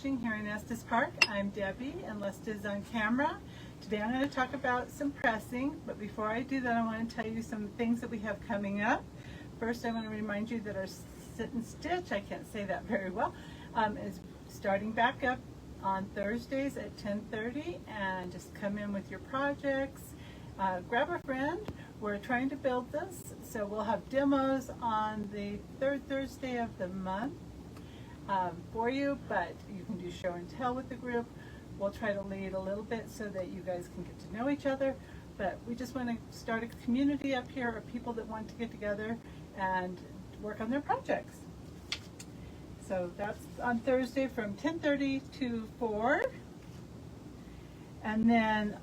Stitching here in Estes Park. I'm Debbie and Lester's on camera. Today I'm going to talk about some pressing, but before I do that I want to tell you some things that we have coming up. First I want to remind you that our Sit and Stitch, I can't say that very well, is starting back up on Thursdays at 10:30, and just come in with your projects. Grab a friend. We're trying to build this, so we'll have demos on the third Thursday of the month for you, but you can do show and tell with the group. We'll try to lead a little bit so that you guys can get to know each other, but we just want to start a community up here of people that want to get together and work on their projects. So that's on Thursday from 10:30 to 4. And then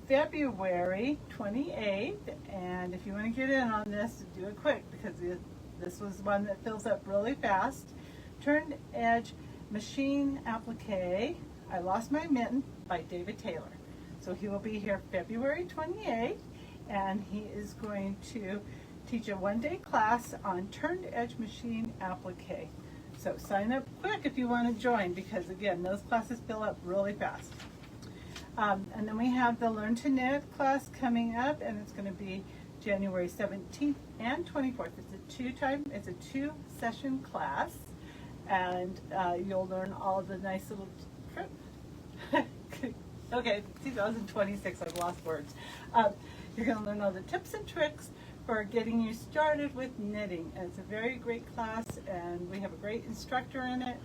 February 28th, and if you want to get in on this, do it quick because this was one that fills up really fast. Turned Edge Machine Applique, I Lost My Mitten by David Taylor. So he will be here February 28th, and he is going to teach a one-day class on Turned Edge Machine Applique. So sign up quick if you want to join, because again, those classes fill up really fast. And then we have the Learn to Knit class coming up, and it's going to be January 17th and 24th. It's a two-session class, and you'll learn all the nice little okay, 2026, I've lost words. You're going to learn all the tips and tricks for getting you started with knitting, and it's a very great class, and we have a great instructor in it.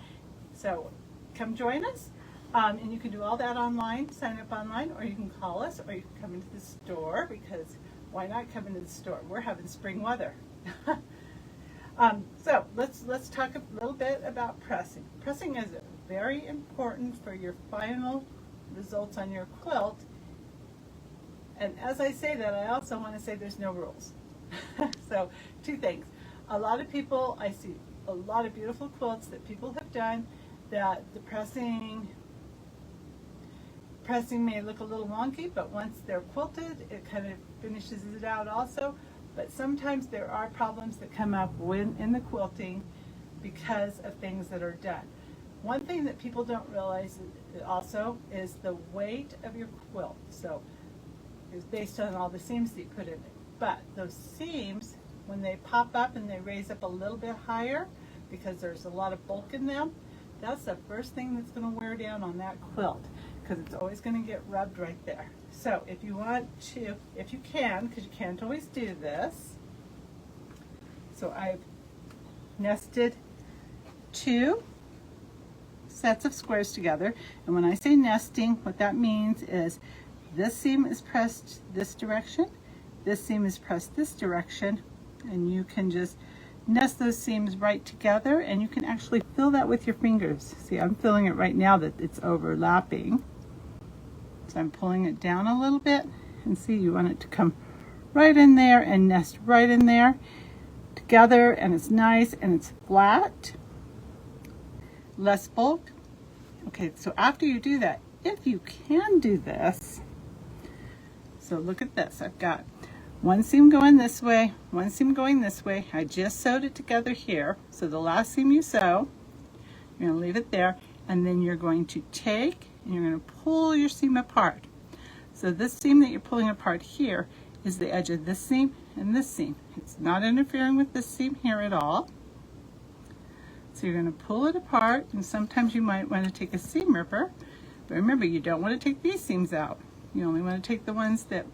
So come join us. And you can do all that online, sign up online, or you can call us, or you can come into the store, because why not come into the store? We're having spring weather. So let's talk a little bit about pressing. Pressing is very important for your final results on your quilt. And as I say that, I also want to say there's no rules. So two things. A lot of people, I see a lot of beautiful quilts that people have done that the pressing may look a little wonky, but once they're quilted, it kind of finishes it out also. But sometimes there are problems that come up in the quilting because of things that are done. One thing that people don't realize also is the weight of your quilt. So it's based on all the seams that you put in it. But those seams, when they pop up and they raise up a little bit higher, because there's a lot of bulk in them, that's the first thing that's going to wear down on that quilt, because it's always going to get rubbed right there. So if you want to, if you can, because you can't always do this, so I've nested 2 sets of squares together, and when I say nesting, what that means is this seam is pressed this direction, this seam is pressed this direction, and you can just nest those seams right together, and you can actually fill that with your fingers. See, I'm filling it right now that it's overlapping. So I'm pulling it down a little bit, and see, you want it to come right in there and nest right in there together, and it's nice and it's flat, less bulk. Okay, so after you do that, if you can do this, so look at this. I've got one seam going this way, one seam going this way. I just sewed it together here. So the last seam you sew, you're going to leave it there, and then you're going to take and you're going to pull your seam apart. So this seam that you're pulling apart here is the edge of this seam and this seam. It's not interfering with this seam here at all. So you're going to pull it apart, and sometimes you might want to take a seam ripper, but remember, you don't want to take these seams out. You only want to take the ones that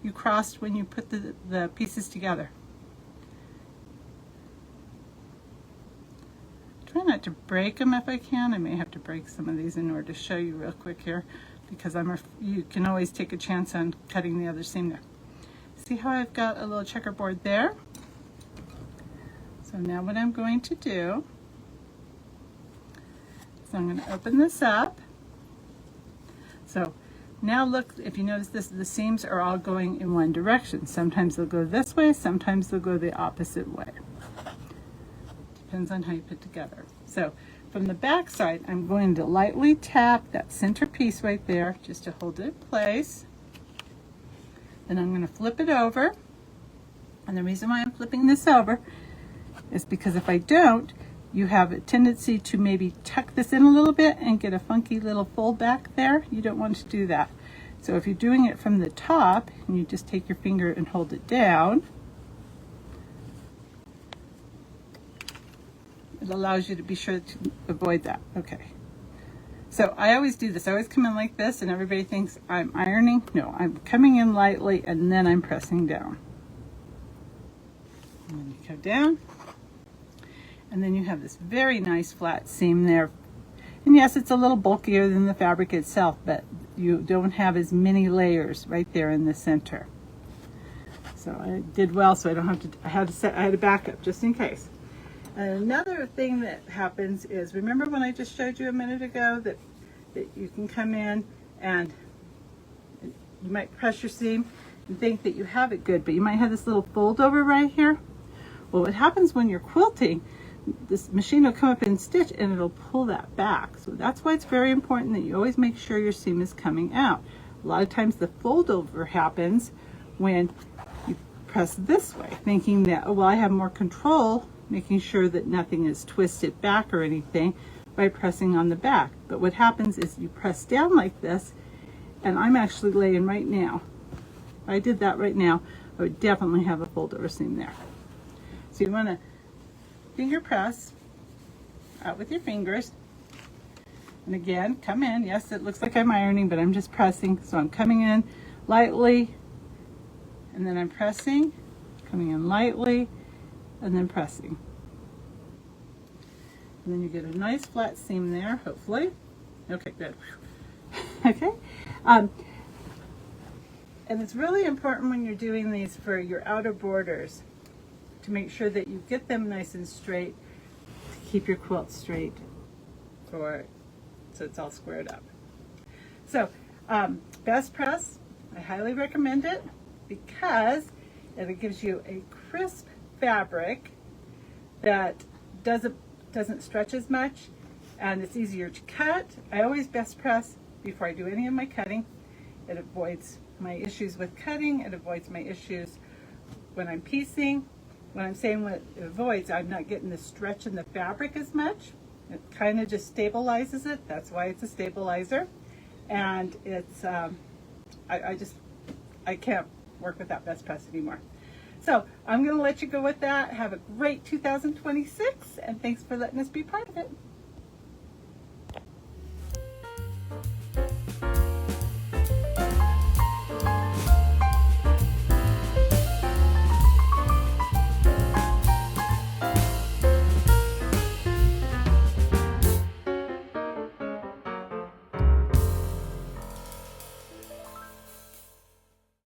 you crossed when you put the pieces together. Try not to break them if I can. I may have to break some of these in order to show you real quick here, because you can always take a chance on cutting the other seam there. See how I've got a little checkerboard there? So now what I'm going to do is I'm going to open this up. So now look, if you notice this, the seams are all going in one direction. Sometimes they'll go this way, sometimes they'll go the opposite way. Depends on how you put together. So from the back side, I'm going to lightly tap that center piece right there just to hold it in place. Then I'm going to flip it over. And the reason why I'm flipping this over is because if I don't, you have a tendency to maybe tuck this in a little bit and get a funky little fold back there. You don't want to do that. So if you're doing it from the top, and you just take your finger and hold it down, it allows you to be sure to avoid that. Okay. So I always do this. I always come in like this, and everybody thinks I'm ironing. No, I'm coming in lightly, and then I'm pressing down. And then you go down, and then you have this very nice flat seam there. And yes, it's a little bulkier than the fabric itself, but you don't have as many layers right there in the center. So I did well, so I don't have to, I had to back up just in case. And another thing that happens is, remember when I just showed you a minute ago that you can come in and you might press your seam and think that you have it good, but you might have this little fold over right here. Well, what happens when you're quilting, this machine will come up and stitch and it'll pull that back. So that's why it's very important that you always make sure your seam is coming out. A lot of times the fold over happens when you press this way, thinking that, oh, well, I have more control, making sure that nothing is twisted back or anything by pressing on the back. But what happens is you press down like this, and I'm actually laying right now. If I did that right now, I would definitely have a fold over seam there. So you want to finger press out with your fingers. And again, come in. Yes, it looks like I'm ironing, but I'm just pressing. So I'm coming in lightly, and then I'm pressing, coming in lightly, and then pressing. And then you get a nice flat seam there, hopefully. Okay, good. Okay. And it's really important when you're doing these for your outer borders to make sure that you get them nice and straight to keep your quilt straight, so it's all squared up. So best press, I highly recommend it because it gives you a crisp fabric that doesn't stretch as much, and it's easier to cut. I always best press before I do any of my cutting. It avoids my issues with cutting. It avoids my issues when I'm piecing. When I'm saying what it avoids, I'm not getting the stretch in the fabric as much. It kind of just stabilizes it. That's why it's a stabilizer. And it's, I can't work with that best press anymore. So I'm going to let you go with that. Have a great 2026, and thanks for letting us be part of it.